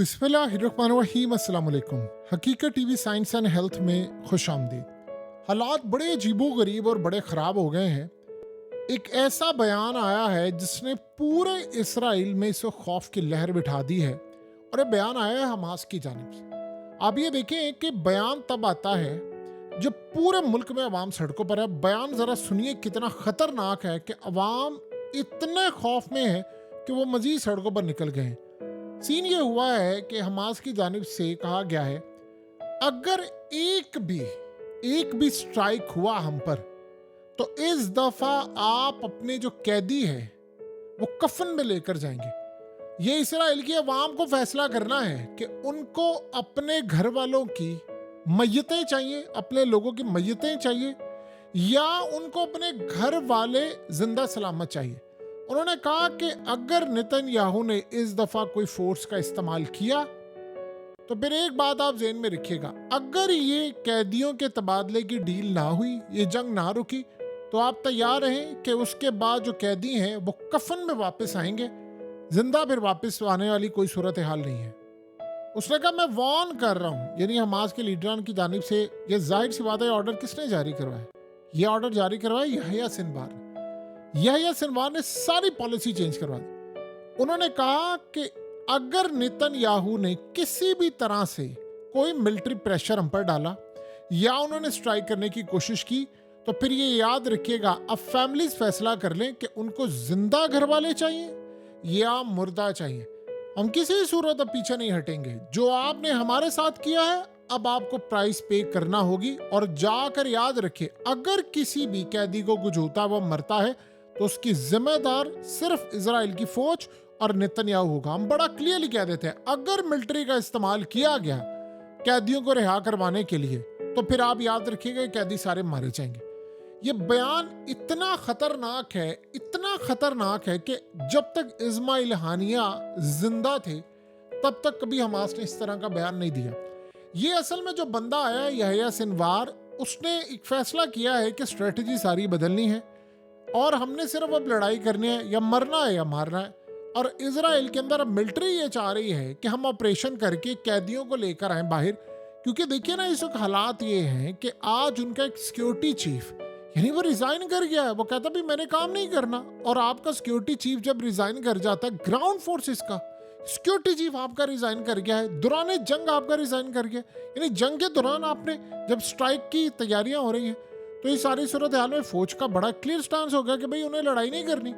बिस्मिल्लाहिर्रहमानिर्रहीम। अस्सलाम वालेकुम। हकीकत टीवी साइंस एंड हेल्थ में खुश आमदीद। हालात बड़े अजीबो गरीब और बड़े ख़राब हो गए हैं। एक ऐसा बयान आया है जिसने पूरे इसराइल में इस वक्त खौफ की लहर बिठा दी है, और ये बयान आया है हमास की जानिब से। आप ये देखें कि बयान तब आता है जब पूरे मुल्क में अवाम सड़कों पर है। बयान ज़रा सुनिए कितना ख़तरनाक है कि अवाम इतने खौफ में है कि वो मज़ीद सड़कों पर निकल गए हैं। सीन ये हुआ है कि हमास की जानिब से कहा गया है, अगर एक भी स्ट्राइक हुआ हम पर, तो इस दफा आप अपने जो कैदी है वो कफन में लेकर जाएंगे। ये इसराइल की अवाम को फैसला करना है कि उनको अपने घर वालों की मैयतें चाहिए, अपने लोगों की मैयतें चाहिए, या उनको अपने घर वाले जिंदा सलामत चाहिए। उन्होंने कहा कि अगर नेतन्याहू ने इस दफा कोई फोर्स का इस्तेमाल किया तो फिर एक बात आप ज़हन में रखिएगा, अगर ये कैदियों के तबादले की डील ना हुई, ये जंग ना रुकी, तो आप तैयार रहें कि उसके बाद जो कैदी हैं वो कफन में वापस आएंगे। जिंदा फिर वापस आने वाली कोई सूरत हाल नहीं है। उसने कहा मैं वार्न कर रहा हूं, यानी हमास के लीडरान की जानिब से। ये जाहिर सी बात है, ऑर्डर किसने जारी करवाया? ये ऑर्डर जारी करवाया यहया सिनवार। यहया सिनवार ने सारी पॉलिसी चेंज करवा दी। उन्होंने कहा कि अगर नेतन्याहू ने किसी भी तरह से कोई मिलिट्री प्रेशर हम पर डाला या उन्होंने स्ट्राइक करने की कोशिश की, तो फिर ये याद रखिएगा, अब फैमिलीज फैसला कर लें कि उनको जिंदा घर वाले चाहिए या मुर्दा चाहिए। हम किसी सूरत अब पीछे नहीं हटेंगे। जो आपने हमारे साथ किया है, अब आपको प्राइस पे करना होगी। और जाकर याद रखिए, अगर किसी भी कैदी को कुछ होता हुआ मरता है तो उसकी जिम्मेदार सिर्फ इजराइल की फौज और नेतन्याहू होगा। हम बड़ा क्लियरली कह देते हैं, अगर मिलिट्री का इस्तेमाल किया गया कैदियों को रिहा करवाने के लिए, तो फिर आप याद रखिएगा कैदी सारे मारे जाएंगे। ये बयान इतना खतरनाक है, इतना खतरनाक है कि जब तक इस्माइल हानिया जिंदा थे तब तक कभी हमास ने इस तरह का बयान नहीं दिया। ये असल में जो बंदा आया है यहया सिनवार, उसने एक फैसला किया है कि स्ट्रेटजी सारी बदलनी है और हमने सिर्फ अब लड़ाई करनी है, या मरना है या मारना है। और इजराइल के अंदर अब मिलिट्री ये चाह रही है कि हम ऑपरेशन करके कैदियों को लेकर आए बाहर। क्योंकि देखिए ना, इस वक्त हालात ये हैं कि आज उनका एक सिक्योरिटी चीफ, यानी वो रिजाइन कर गया है। वो कहता भी मैंने काम नहीं करना। और आपका सिक्योरिटी चीफ जब रिजाइन कर जाता है, ग्राउंड फोर्सेस का सिक्योरिटी चीफ आपका रिजाइन कर गया है, दौरान जंग आपका रिजाइन कर गया, यानी जंग के दौरान आपने जब स्ट्राइक की तैयारियां हो रही हैं, तो ये सारी सूरत हाल में फौज का बड़ा क्लियर स्टांस हो गया कि भाई उन्हें लड़ाई नहीं करनी।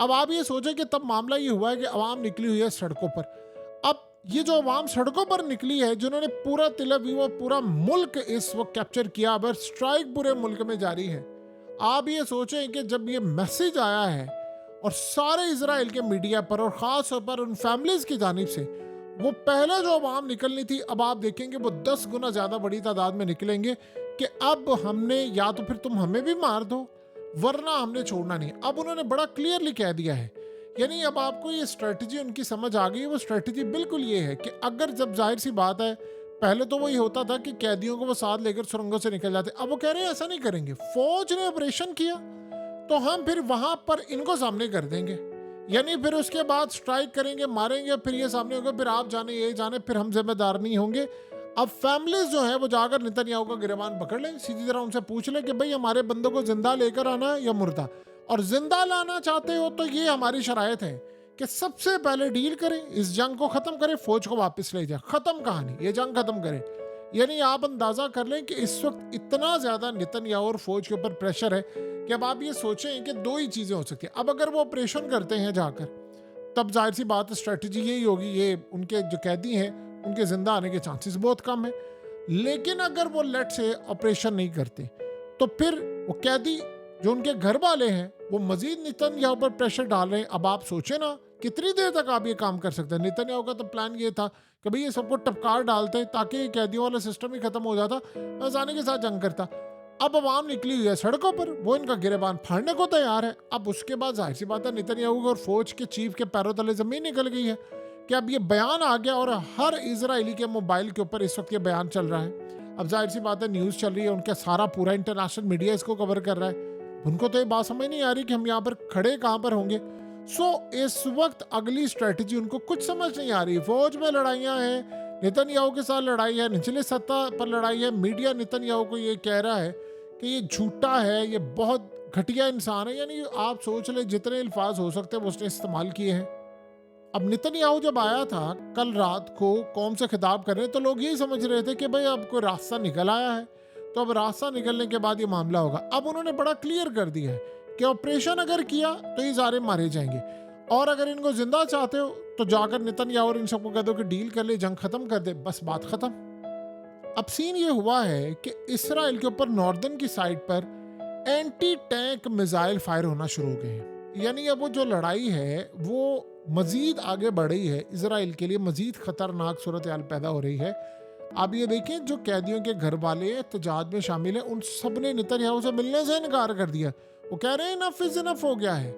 अब आप ये सोचें कि तब मामला ये हुआ है कि अवाम निकली हुई है सड़कों पर। अब ये जो अवाम सड़कों पर निकली है, जिन्होंने पूरा तिल अवीव और पूरा मुल्क इस वक्त कैप्चर किया, अब स्ट्राइक पूरे मुल्क में जारी है। आप ये सोचें कि जब ये मैसेज आया है और सारे इजराइल के मीडिया पर और ख़ास तौर पर उन फैमिलीज की जानिब से, वो पहले जो अवाम निकलनी थी, अब आप देखेंगे वो 10 गुना ज़्यादा बड़ी तादाद में निकलेंगे कि अब हमने, या तो फिर तुम हमें भी मार दो वरना हमने छोड़ना नहीं। अब उन्होंने बड़ा क्लियरली कह दिया है, यानी अब आपको ये स्ट्रेटजी उनकी समझ आ गई। वो स्ट्रेटजी बिल्कुल ये है कि अगर, जब जाहिर सी बात है, पहले तो वही होता था कि कैदियों को वो साथ लेकर सुरंगों से निकल जाते, अब वो कह रहे हैं ऐसा नहीं करेंगे। फौज ने ऑपरेशन किया तो हम फिर वहां पर इनको सामने कर देंगे, यानी फिर उसके बाद स्ट्राइक करेंगे, मारेंगे, फिर ये सामने होगा, फिर आप जाने ये जाने, फिर हम जिम्मेदार नहीं होंगे। अब फैमिलीज जो है वो जाकर नेतन्याहू का गिरबान पकड़ लें, सीधी तरह उनसे पूछ लें कि भाई हमारे बंदों को जिंदा लेकर आना है या मुर्दा। और जिंदा लाना चाहते हो तो ये हमारी शरायत है कि सबसे पहले डील करें, इस जंग को खत्म करें, फौज को वापस ले जाए, खत्म कहानी, ये जंग खत्म करें। यानी आप अंदाजा कर लें कि इस वक्त इतना ज्यादा नेतन्याहू और फौज के ऊपर प्रेशर है कि अब आप ये सोचें कि दो ही चीजें हो सकती हैं। अब अगर वो ऑपरेशन करते हैं जाकर, तब जाहिर सी बात स्ट्रेटजी यही होगी, ये उनके जो कैदी हैं उनके जिंदा आने के चांसेस बहुत कम है। लेकिन अगर वो लेट से ऑपरेशन नहीं करते, तो फिर वो कैदी जो उनके घर वाले हैं वो मजीद नेतन्याहू पर प्रेशर डाल रहे हैं। अब आप सोचें ना, कितनी देर तक आप ये काम कर सकते हैं। नेतन्याहू का तो प्लान ये था कि भाई ये सबको टपकार डालते ताकि कैदियों वाला सिस्टम ही खत्म हो जाता, आसानी के साथ जंग करता। अब अवाम निकली हुई है सड़कों पर, वो इनका गिरबान फाड़ने को तैयार है। अब उसके बाद जाहिर सी बात है, नेतन्याहू और फौज के चीफ के पैरों तले जमीन निकल गई है कि अब ये बयान आ गया और हर इजरायली के मोबाइल के ऊपर इस वक्त ये बयान चल रहा है। अब जाहिर सी बात है, न्यूज़ चल रही है, उनका सारा पूरा इंटरनेशनल मीडिया इसको कवर कर रहा है। उनको तो ये बात समझ नहीं आ रही कि हम यहाँ पर खड़े कहाँ पर होंगे। सो इस वक्त अगली स्ट्रेटजी उनको कुछ समझ नहीं आ रही। फौज में लड़ाइयाँ हैं, नेतन्याहू के साथ लड़ाई है, निचले सत्ता पर लड़ाई है। मीडिया नेतन्याहू को ये कह रहा है कि ये झूठा है, ये बहुत घटिया इंसान है। यानी आप सोच ले जितने अल्फाज हो सकते हैं वो उसने इस्तेमाल किए हैं। अब नेतन्याहू जब आया था कल रात को कौम से खिताब कर रहे, तो लोग यही समझ रहे थे कि भाई अब कोई रास्ता निकल आया है, तो अब रास्ता निकलने के बाद ये मामला होगा। अब उन्होंने बड़ा क्लियर कर दिया है कि ऑपरेशन अगर किया तो ये सारे मारे जाएंगे, और अगर इनको जिंदा चाहते हो तो जाकर नेतन्याहू और इन सबको कह दो कि डील कर ले, जंग खत्म कर दे, बस बात खत्म। अब सीन ये हुआ है कि इसराइल के ऊपर नॉर्दर्न की साइड पर एंटी टैंक मिसाइल फायर होना शुरू हो गए हैं। यानी अब वो जो लड़ाई है वो मजीद आगे बढ़ रही है, इसराइल के लिए मजीद खतरनाक सूरत हाल पैदा हो रही है। आप ये देखें जो कैदियों के घर वाले एहतजाज में शामिल हैं उन सब ने नेतन्याहू से मिलने से इनकार कर दिया। वो कह रहे हैं इनफ इज इनफ हो गया है।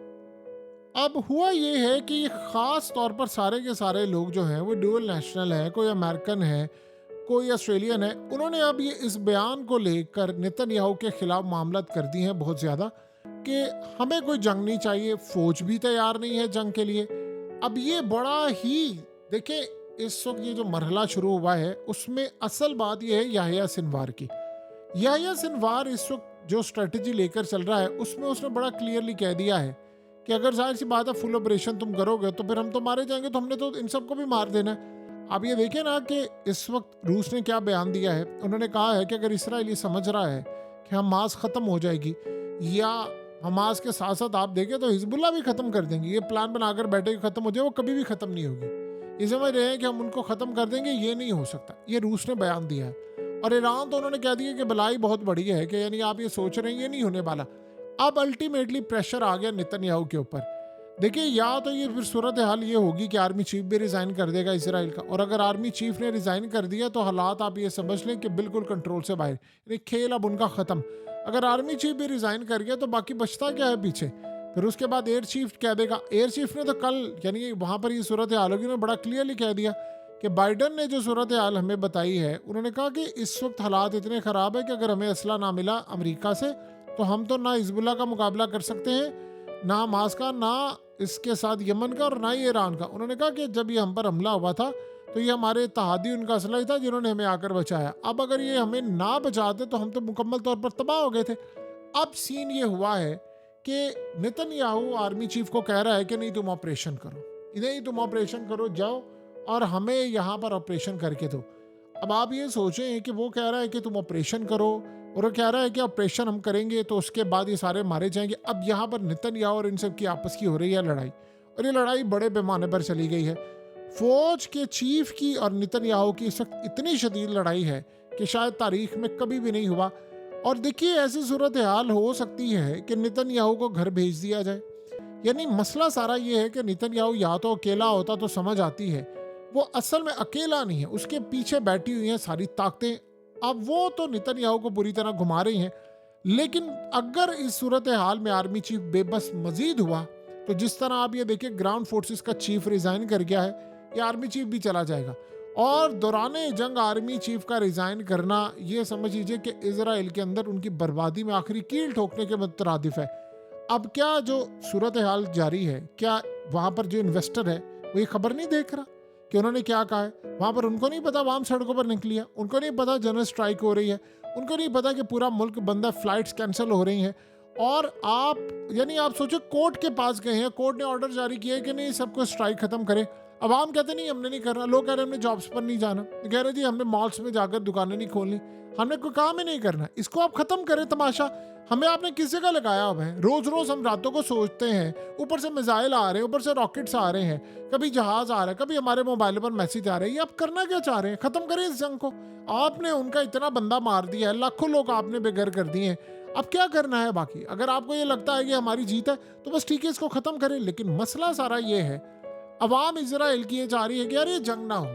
अब हुआ ये है कि ये खास तौर पर सारे के सारे लोग जो हैं वो ड्यूअल नेशनल है, कोई अमेरिकन है, कोई ऑस्ट्रेलियन है। उन्होंने अब ये इस बयान को लेकर नेतन्याहू के खिलाफ मामलत कर दी हैं बहुत ज़्यादा कि हमें कोई जंग नहीं चाहिए, फौज भी तैयार नहीं है जंग के लिए। अब ये बड़ा ही देखें इस वक्त ये जो मरहला शुरू हुआ है उसमें असल बात ये है याह्या सिनवार की। याह्या सिनवार इस वक्त जो स्ट्रेटजी लेकर चल रहा है उसमें उसने बड़ा क्लियरली कह दिया है कि अगर जाहिर सी बात है फुल ऑपरेशन तुम करोगे तो फिर हम तो मारे जाएंगे, तो हमने तो इन सबको भी मार देना है। अब ये देखें ना कि इस वक्त रूस ने क्या बयान दिया है। उन्होंने कहा है कि अगर इसराइल ये समझ रहा है कि हमास ख़त्म हो जाएगी या हमास के साथ साथ आप देखें तो हिजबुल्ला भी ख़त्म कर देंगे, ये प्लान बनाकर बैठे कि ख़त्म हो जाए, वो कभी भी ख़त्म नहीं होगी। ये समझ रहे हैं कि हम उनको ख़त्म कर देंगे, ये नहीं हो सकता। ये रूस ने बयान दिया है। और ईरान तो उन्होंने कह दिया कि बलाई बहुत बड़ी है, कि यानी आप ये सोच रहे हैं ये नहीं होने वाला। अब अल्टीमेटली प्रेशर आ गया नेतन्याहू के ऊपर। देखिए या तो ये फिर सूरत हाल ये होगी कि आर्मी चीफ भी रिज़ाइन कर देगा इसराइल का, और अगर आर्मी चीफ ने रिज़ाइन कर दिया तो हालात आप ये समझ लें कि बिल्कुल कंट्रोल से बाहर, यानी खेल अब उनका ख़त्म। अगर आर्मी चीफ भी रिज़ाइन कर गया तो बाकी बचता क्या है पीछे। फिर उसके बाद एयर चीफ कह देगा। एयर चीफ ने तो कल यानी वहाँ पर ये सूरत हाल होगी, उन्होंने बड़ा क्लियरली कह दिया कि बाइडन ने जो सूरत हाल हमें बताई है, उन्होंने कहा कि इस वक्त हालात इतने ख़राब है कि अगर हमें असला ना मिला अमेरिका से तो हम तो ना हिजबुल्ला का मुकाबला कर सकते हैं, ना हमास का, ना इसके साथ यमन का, और ना ही ईरान का। उन्होंने कहा कि जब ये हम पर हमला हुआ था तो ये हमारे इत्तेहादी उनका असला ही था जिन्होंने हमें आकर बचाया। अब अगर ये हमें ना बचाते तो हम तो मुकम्मल तौर पर तबाह हो गए थे। अब सीन ये हुआ है कि नेतन्याहू आर्मी चीफ को कह रहा है कि नहीं तुम ऑपरेशन करो, नहीं तुम ऑपरेशन करो, जाओ और हमें यहाँ पर ऑपरेशन करके दो। अब आप ये सोचें कि वो कह रहा है कि तुम ऑपरेशन करो और वो कह रहा है कि ऑपरेशन हम करेंगे तो उसके बाद ये सारे मारे जाएंगे। अब यहाँ पर नेतन्याहू और इन सब की आपस की हो रही है लड़ाई, और ये लड़ाई बड़े पैमाने पर चली गई है। फौज के चीफ की और नेतन्याहू की इस वक्त इतनी शदीद लड़ाई है कि शायद तारीख में कभी भी नहीं हुआ। और देखिए ऐसी सूरत हाल हो सकती है कि नेतन्याहू को घर भेज दिया जाए। यानी मसला सारा ये है कि नेतन्याहू या तो अकेला होता तो समझ आती है, वो असल में अकेला नहीं है, उसके पीछे बैठी हुई हैं सारी ताकतें। अब वो तो नेतन्याहू को पूरी तरह घुमा रही हैं, लेकिन अगर इस सूरत हाल में आर्मी चीफ बेबस मजीद हुआ तो जिस तरह आप ये देखिए ग्राउंड फोर्सेस का चीफ रिजाइन कर गया है, ये आर्मी चीफ भी चला जाएगा। और दौराने जंग आर्मी चीफ का रिजाइन करना ये समझ लीजिए कि इजराइल के अंदर उनकी बर्बादी में आखिरी कील ठोकने के मुतरादिफ है। अब क्या जो सूरत हाल जारी है, क्या वहाँ पर जो इन्वेस्टर है वो ये खबर नहीं देख रहा कि उन्होंने क्या कहा है? वहाँ पर उनको नहीं पता वाम सड़कों पर निकली है, उनको नहीं पता जनरल स्ट्राइक हो रही है, उनको नहीं पता कि पूरा मुल्क बंदा, फ्लाइट्स कैंसिल हो रही हैं। और आप यानी आप सोचो कोर्ट के पास गए हैं, कोर्ट ने ऑर्डर जारी किया है कि नहीं सबको स्ट्राइक खत्म करे। अब आम कहते नहीं हमने नहीं करना, लोग कह रहे हैं हमने जॉब्स पर नहीं जाना, कह रहे जी हमने मॉल्स में जाकर दुकानें नहीं खोलनी, हमने कोई काम ही नहीं करना। इसको आप खत्म करें तमाशा, हमें आपने किसी का लगाया हुआ है। रोज रोज हम रातों को सोचते हैं, ऊपर से मिसाइल आ रहे हैं, ऊपर से रॉकेट्स आ रहे हैं, कभी जहाज आ रहा है, कभी हमारे मोबाइल पर मैसेज आ रहे हैं। ये आप करना क्या चाह रहे हैं? खत्म करें इस जंग को। आपने उनका इतना बंदा मार दिया है, लाखों लोग आपने बेघर कर दिए हैं, अब क्या करना है बाकी? अगर आपको ये लगता है कि हमारी जीत है तो बस ठीक है इसको खत्म करें। लेकिन मसला सारा ये है, अवाम इजराइल की ये चाह रही है कि यार ये जंग ना हो।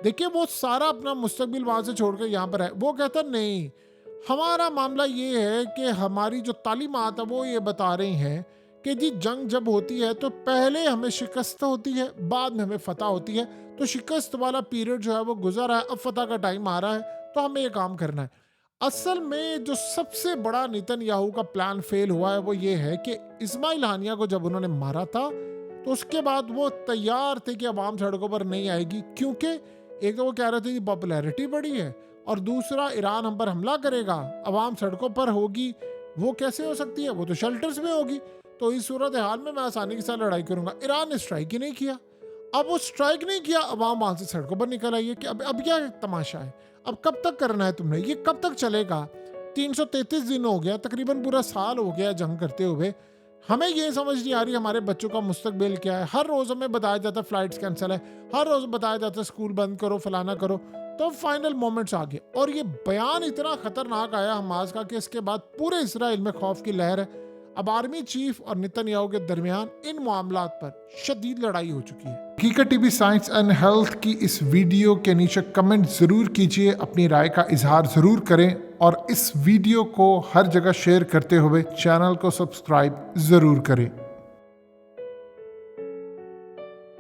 देखिए वो सारा अपना मुस्तकबिल वहां से छोड़कर यहाँ पर है। वो कहता नहीं, हमारा मामला ये है कि हमारी जो तालीमात है वो ये बता रही हैं कि जी जंग जब होती है तो पहले हमें शिकस्त होती है, बाद में हमें फतह होती है। तो शिकस्त वाला पीरियड जो है वो गुजरा है, अब फतह का टाइम आ रहा है, तो हमें ये काम करना है। असल में जो सबसे बड़ा नेतन्याहू का प्लान फेल हुआ है वो ये है कि इस्माइल हानिया को जब उन्होंने मारा था तो उसके बाद वो तैयार थे कि अवाम सड़कों पर नहीं आएगी, क्योंकि एक तो वो कह रहे थे कि पॉपुलैरिटी बढ़ी है और दूसरा ईरान हम पर हमला करेगा, अवाम सड़कों पर होगी। वो कैसे हो सकती है, वो तो शेल्टर्स में होगी। तो इस सूरत हाल में मैं आसानी के साथ लड़ाई करूंगा। ईरान ने स्ट्राइक ही नहीं किया। अब वो स्ट्राइक नहीं किया, अवाम वहां से सड़कों पर निकल आई है कि अब क्या तमाशा है, अब कब तक करना है तुमने, ये कब तक चलेगा। 333 दिन हो गया, तकरीबन पूरा साल हो गया जंग करते हुए। हमें ये समझ नहीं आ रही हमारे बच्चों का मुस्तकबिल क्या है। हर रोज हमें बताया जाता है फ्लाइट्स कैंसिल है, हर रोज बताया जाता है स्कूल बंद करो, फलाना करो। तो फाइनल मोमेंट्स आ गए और ये बयान इतना खतरनाक आया हमास का कि इसके बाद पूरे इसराइल में खौफ की लहर है। अब आर्मी चीफ और नेतन्याहू के दरमियान इन मामलात पर शदीद लड़ाई हो चुकी है। हकीकत टीवी साइंस एंड हेल्थ की इस वीडियो के नीचे कमेंट जरूर कीजिए, अपनी राय का इजहार जरूर करें और इस वीडियो को हर जगह शेयर करते हुए चैनल को सब्सक्राइब जरूर करें।